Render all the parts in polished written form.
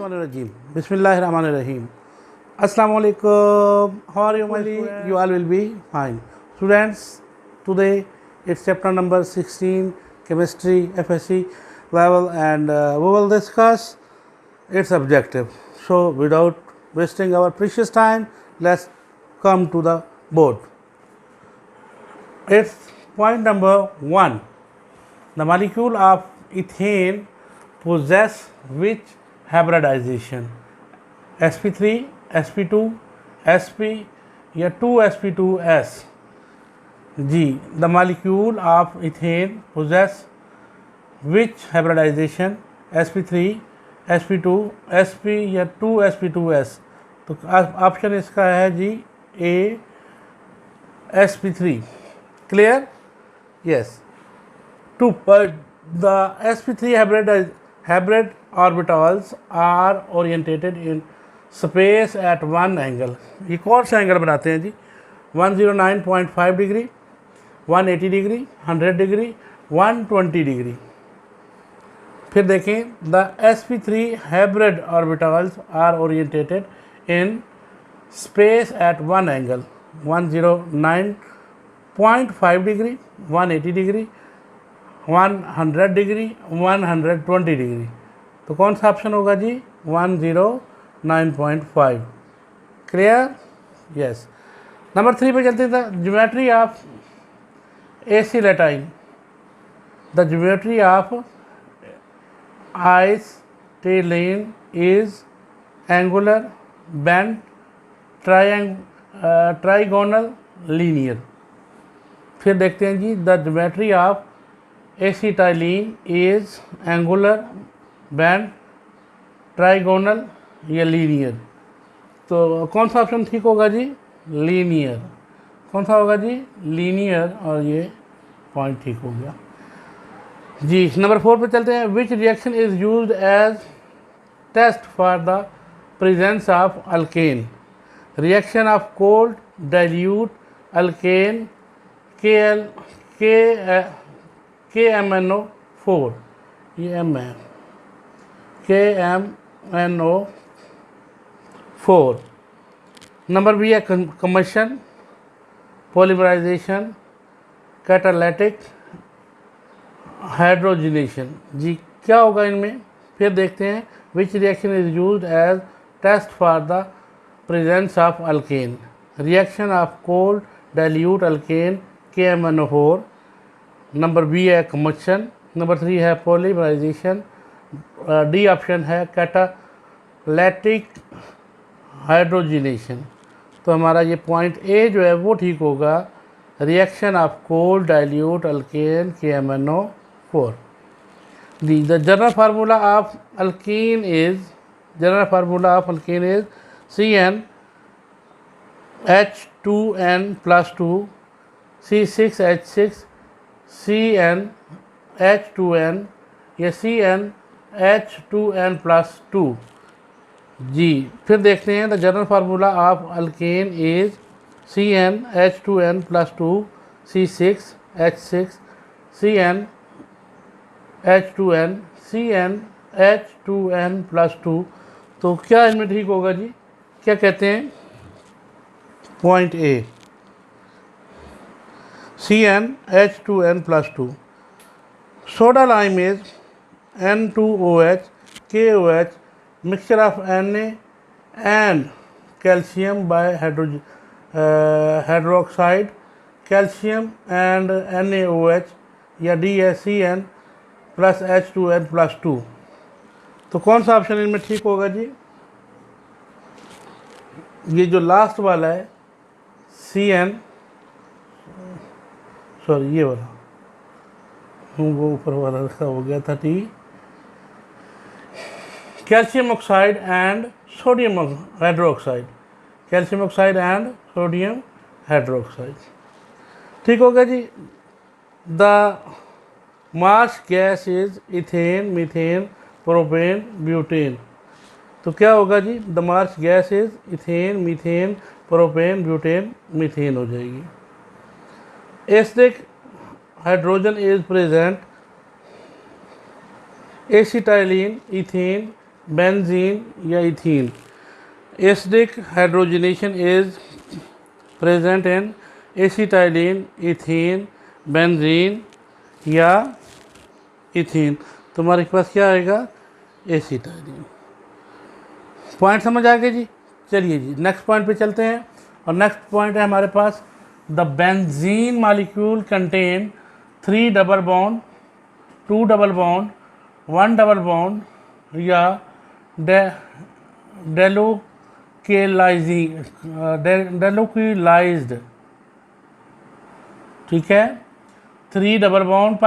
Bismillahirrahmanirrahim. Bismillahirrahmanirrahim. Assalamu alaikum. How are you, my students? You all will be fine. Students, today it's chapter number 16, chemistry, FSC level, and we will discuss its objective. So, without wasting our precious time, let's come to the board. It's point number 1. The molecule of ethane possess which hybridization? sp3, sp2, sp या 2sp2s? Ji, the molecule of ethane possess which hybridization? sp3, sp2, sp या 2sp2s? तो option इसका है जी ए sp3. Clear? Yes. The sp3 hybrid orbitals are orientated in space at one angle. ये कौन सा angle बनाते हैं जी? 109.5 डिग्री, 180 डिग्री, 100 डिग्री, 120 डिग्री. फिर देखें, the sp3 hybrid orbitals are orientated in space at one angle. 109.5 degree, 180 degree, 100 degree, 120 degree. तो कौन सा ऑप्शन होगा जी? 109.5. क्लियर? यस. नंबर 3 पे चलते हैं. The geometry of acetylene. The geometry of acetylene is angular, bent, trigonal, linear. फिर देखते हैं जी, the geometry of acetylene is angular, bent, trigonal या लीनियर. तो कौन सा ऑप्शन ठीक होगा जी? लीनियर. कौन सा होगा जी? लीनियर. और ये पॉइंट ठीक हो गया जी. नंबर 4 पे चलते हैं. Which reaction is used as test for the presence of alkene? Reaction of cold dilute अल्केन KMNO4. ये M है. KMNO4. नंबर बी है कंबशन, पॉलीमराइजेशन, कैटालिटिक हाइड्रोजनेशन. जी, क्या होगा इनमें? फिर देखते हैं. Which reaction is used as test for the presence of alkene? Reaction of cold dilute अल्केन KMNO4. नंबर बी है कंबशन. नंबर 3 है पॉलीमराइजेशन. डी ऑप्शन है कैटालिटिक हाइड्रोजनेशन. तो हमारा ये पॉइंट ए जो है वो ठीक होगा. रिएक्शन ऑफ कोल्ड डाइल्यूट अल्केन KMNO4. The general formula of alkene is CnH2n+2 C6H6 CnH2n या CnH2n+2. जी, फिर देखते हैं. The general formula of alkane is CnH2n+2 C6H6 CnH2n CnH2n+2. तो क्या इनमें ठीक होगा जी? क्या कहते हैं? Point A CnH2n+2. Soda lime is N2OH KOH mixture of Na and calcium by hydroxide, calcium and NaOH या DSCN plus H2n+2. तो कौन सा ऑप्शन इनमें ठीक होगा जी? ये जो लास्ट वाला है ये वाला, वो ऊपर वाला रखा हो गया था. टी calcium oxide and sodium hydroxide. Calcium oxide and sodium hydroxide. ठीक होगा जी. The marsh gas is ethane, methane, propane, butane. तो क्या होगा जी? The marsh gas is ethane, methane, propane, butane, methane हो जाएगी. Acidic hydrogen is present. Acetylene, ethane, benzene या ethene. Acidic hydrogenation is present in acetylene, ethene, benzene या ethene. तुम्हारे पास क्या आएगा? एसिटाइलिन। पॉइंट समझ आ गए जी। चलिए जी नेक्स्ट पॉइंट पे चलते हैं, और नेक्स्ट पॉइंट है हमारे पास the benzene molecule contain 3 double bond, 2 double bond, 1 double bond या डेलोक्यूलाइज्ड। ठीक है, 3 double bond,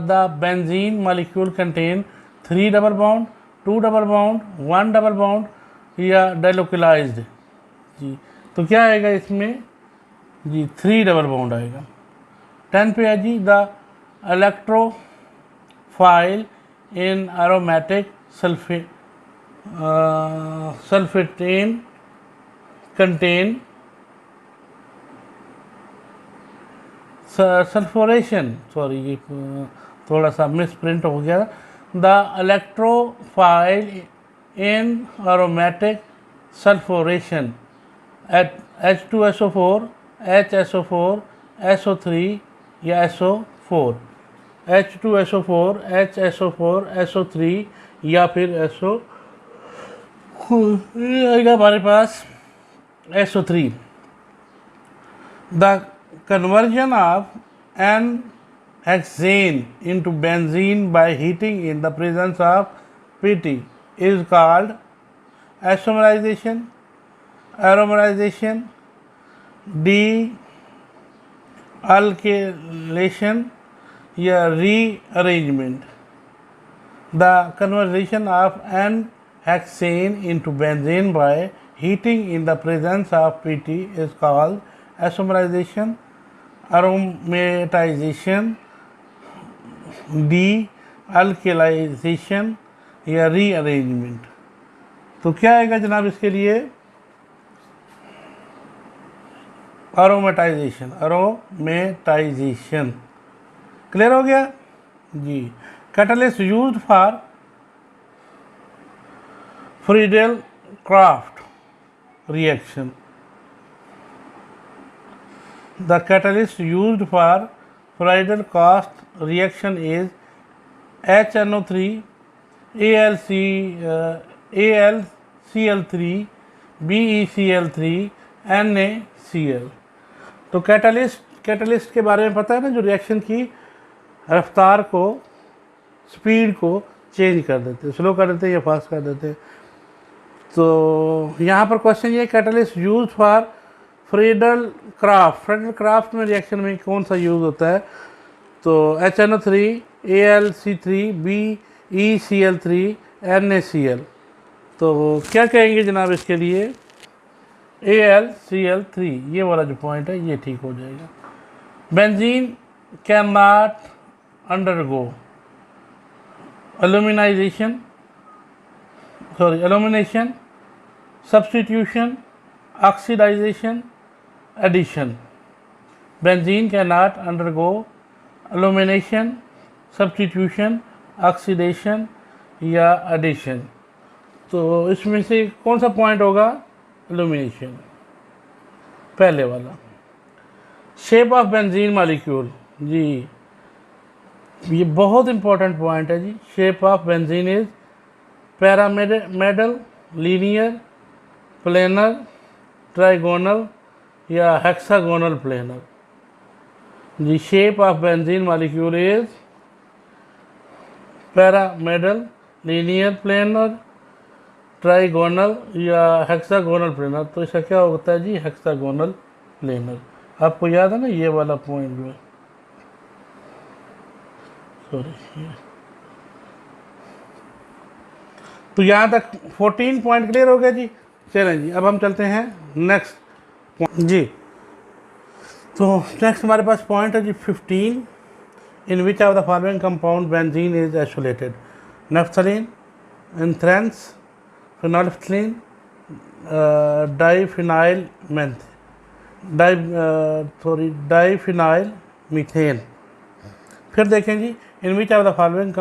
the benzene molecule contain 3 double bond, 2 double bond, 1 double bond या डेलोक्यूलाइज्ड जी। तो क्या आएगा इसमें जी? 3 डबल बॉन्ड आएगा। 10 पे है जी the electrophile in aromatic sulphonation contain sulphonation, sorry ये थोड़ा सा मिसप्रिंट हो गया। The electrophile in aromatic sulphonation at H2SO4, HSO4, SO3 या SO4, H2SO4, HSO4, SO3 या फिर SO आएगा हमारे पास SO3। The conversion of N-hexane into benzene by heating in the presence of PT is called isomerization, aromatization, dealkylation या rearrangement। The conversion of N-hexane into benzene by heating in the presence of PT is called isomerization, aromatization, dealkylation या rearrangement. तो क्या आएगा जनाब इसके लिए? अरोमेटाइजेशन, अरोमेटाइजेशन। Clear हो गया जी। Catalyst used for Friedel Crafts reaction. The catalyst used for Friedel-Crafts reaction is HNO3, AlCl3, BeCl3, NaCl। तो कैटलिस्ट के बारे में पता है ना, जो रिएक्शन की रफ्तार को, स्पीड को चेंज कर देते, स्लो कर देते या फास्ट कर देते। तो यहाँ पर क्वेश्चन ये, catalyst use for Friedel craft में रिएक्शन में कौन सा यूज़ होता है? तो HNO3, AlC3, BeCl3, NaCl। तो क्या कहेंगे जनाब इसके लिए? AlCl3, ये वाला जो पॉइंट है ये ठीक हो जाएगा। Benzene can not undergo illumination, substitution, oxidisation, addition। Benzene cannot undergo illumination, substitution, oxidation या addition। तो इसमें से कौन सा पॉइंट होगा? illumination, पहले वाला। शेप ऑफ बेंजीन मॉलिक्यूल जी, ये बहुत इंपॉर्टेंट पॉइंट है जी। Shape of benzene is pyramidal, linear, planar, trigonal या hexagonal planar. The shape of benzene molecule is pyramidal, linear, planar, trigonal या हेक्सागोनल प्लेनर। तो इसका क्या होता है जी? Hexagonal planar. आपको याद है ना ये वाला पॉइंट जो है, सॉरी। तो यहाँ तक 14 पॉइंट क्लियर हो गया जी। चलें जी, अब हम चलते हैं नेक्स्ट जी। तो नेक्स्ट हमारे पास पॉइंट है जी 15। In which of the following compound benzene is isolated? Naphthalene, anthracene, phenolphthalein, diphenyl methane. फिर देखें जी, in which of the following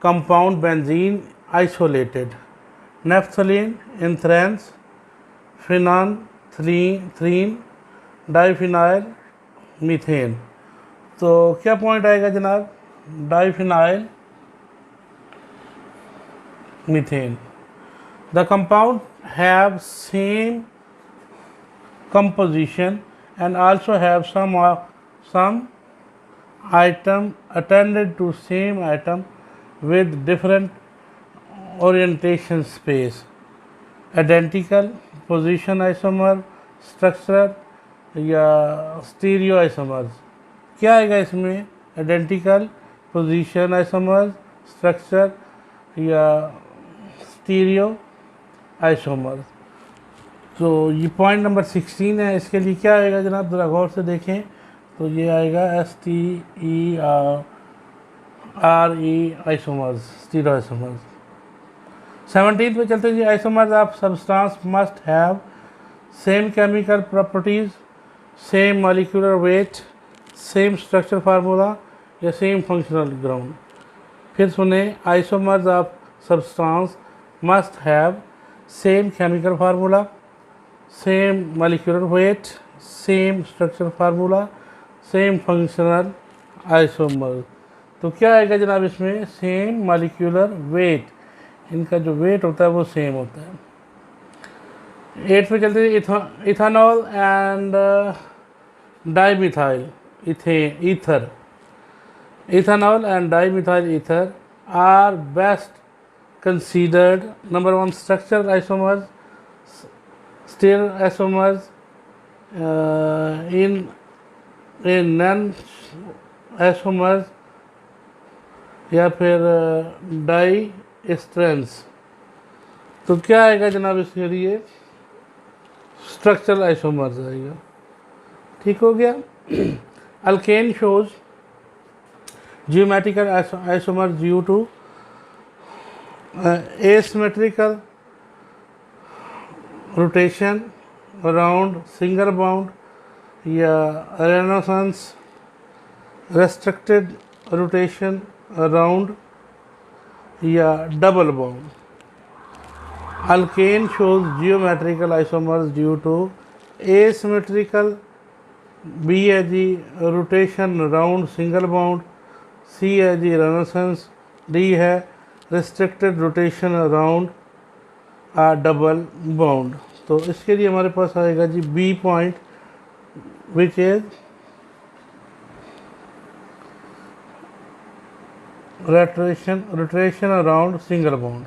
compound benzene isolated? Naphthalene, anthracene, phenanthrene, diphenyl, methane. तो क्या पॉइंट आएगा जनाब? Diphenyl methane. The compound have same composition and also have some item attended to same atom with different orientation space, identical position isomer, structure या stereo isomers. क्या आएगा इसमें? Identical, position isomers, structure या stereo isomers. तो ये point number 16 है। इसके लिए क्या आएगा जनाब? ज़रा गौर से देखें तो ये आएगा STERE आइसोमर्स, स्टीरियो आइसोमर्स। 17 पे चलते हैं जी। Isomers of substance must have same chemical properties, same molecular weight, same structure formula या सेम फंक्शनल ग्राउंड। फिर सुने, isomers of substance must have same chemical formula, same molecular weight, same structure formula, same functional isomer. तो क्या आएगा जनाब इसमें? Same molecular wait, इनका जो वेट होता है वो सेम होता है। 8 पे चलते हैं। Ethanol and dimethyl ether, ethanol and dimethyl ether are best considered number 1 structure isomers, steric isomers in non isomers या फिर डाई स्ट्रेंस। तो क्या आएगा जनाब इसके लिए? स्ट्रक्चरल आइसोमर्स आएगा। ठीक हो गया। Alkene shows geometrical isomers due to asymmetrical rotation around single bond या renaissance, restricted rotation around या double bond. Alkane shows geometrical isomers due to asymmetrical B है जी rotation around single bond, C है जी renaissance, D है restricted rotation around a double bond। तो इसके लिए हमारे पास आएगा जी B point, which is rotation around single bond.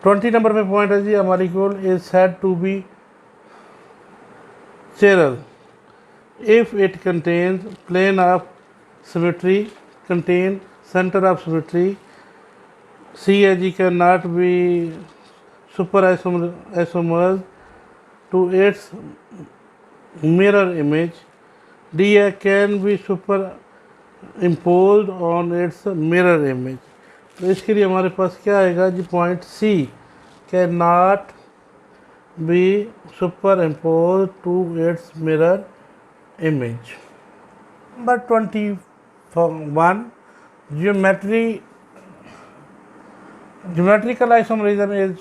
20 number पे point है जी, a molecule is said to be chiral if it contains plane of symmetry, contain center of symmetry, CAG cannot be super isomers to its mirror image, D can be superimposed on its mirror image। तो इसके लिए हमारे पास क्या आएगा जी? Point C can not be superimposed to its mirror image। Number 21 geometrical isomerism is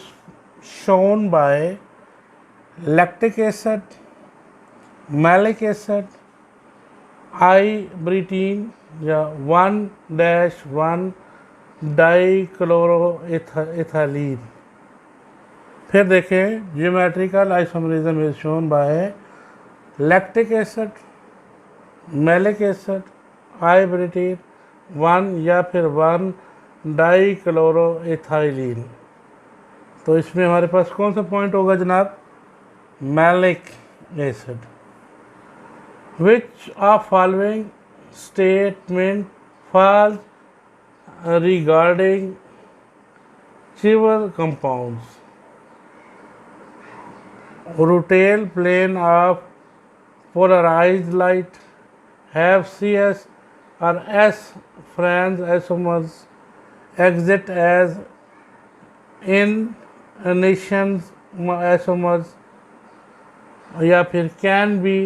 shown by lactic acid, malic acid, ibretine या 1-1 डाइक्लोरोइथालीन। फिर देखें, geometrical isomerism is shown by lactic acid, malic acid, ibretine 1 या फिर 1 डाइक्लोरोइथाइलीन। तो इसमें हमारे पास कौन सा पॉइंट होगा जनाब? Malic acid. Which of following statement false regarding chiral compounds? Rotate plane of polarised light, have CS or S friends isomers, exit as inanitions isomers या फिर can be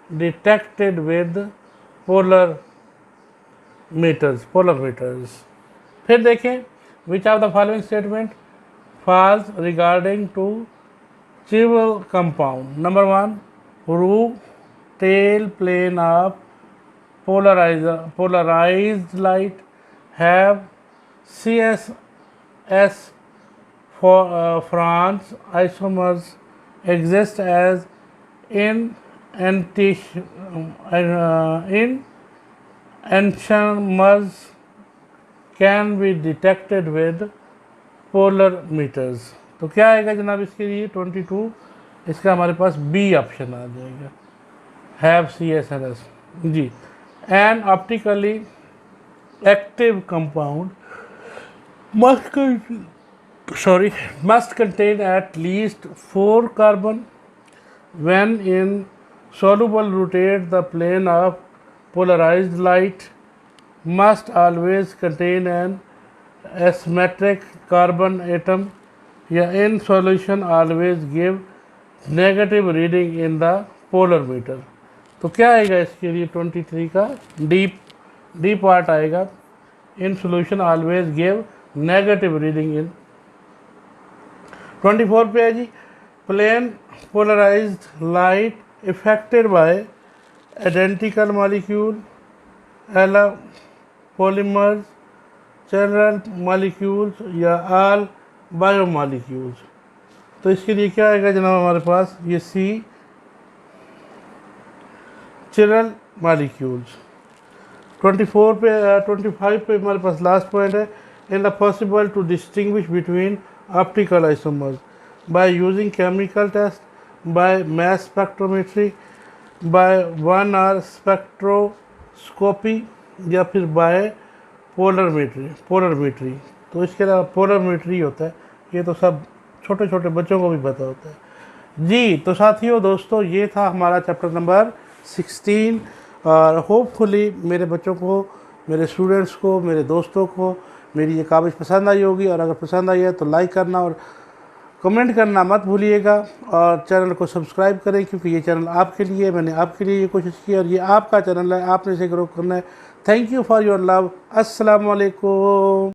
detected with polar meters। फिर देखें, which of the following statement false regarding to trivial compound. Number 1, roof, tail plane of polarized light have CSS for France isomers exist as in enantiomers can be detected with polar meters. तो क्या आएगा जनाब इसके लिए 22, इसका हमारे पास B option आ जाएगा, हैव CSNS जी। An optically active compound must contain at least 4 carbon when in soluble. Rotate the plane of polarized light must always contain an asymmetric carbon atom, या in solution always give negative reading in the polar meter। तो क्या आएगा इसके लिए 23 का D part आएगा, in solution always give negative reading in। 24 पे है जी, plane polarized light affected by identical molecule, polymers, general molecules या all biomolecules। तो इसके लिए क्या आएगा जनाब हमारे पास, ये सी चिरल मॉलिक्यूल्स। 24 पे 25 पे हमारे पास लास्ट पॉइंट है, in the possible to distinguish between optical isomers by using chemical test, by mass spectrometry, by 1 hour spectroscopy या फिर बाय पोलरमेट्री। तो इसके अलावा पोलरमेट्री होता है, ये तो सब छोटे छोटे बच्चों को भी पता होता है जी। तो साथियों दोस्तों, ये था हमारा चैप्टर नंबर 16 और होपफुली मेरे बच्चों को, मेरे स्टूडेंट्स को, मेरे दोस्तों को मेरी ये काबिज पसंद आई होगी। और अगर पसंद आई है तो लाइक करना और कमेंट करना मत भूलिएगा, और चैनल को सब्सक्राइब करें, क्योंकि ये चैनल आपके लिए, मैंने आपके लिए ये कोशिश की और ये आपका चैनल है, आपने इसे ग्रो करना है। Thank you for your love. अस्सलाम वालेकुम।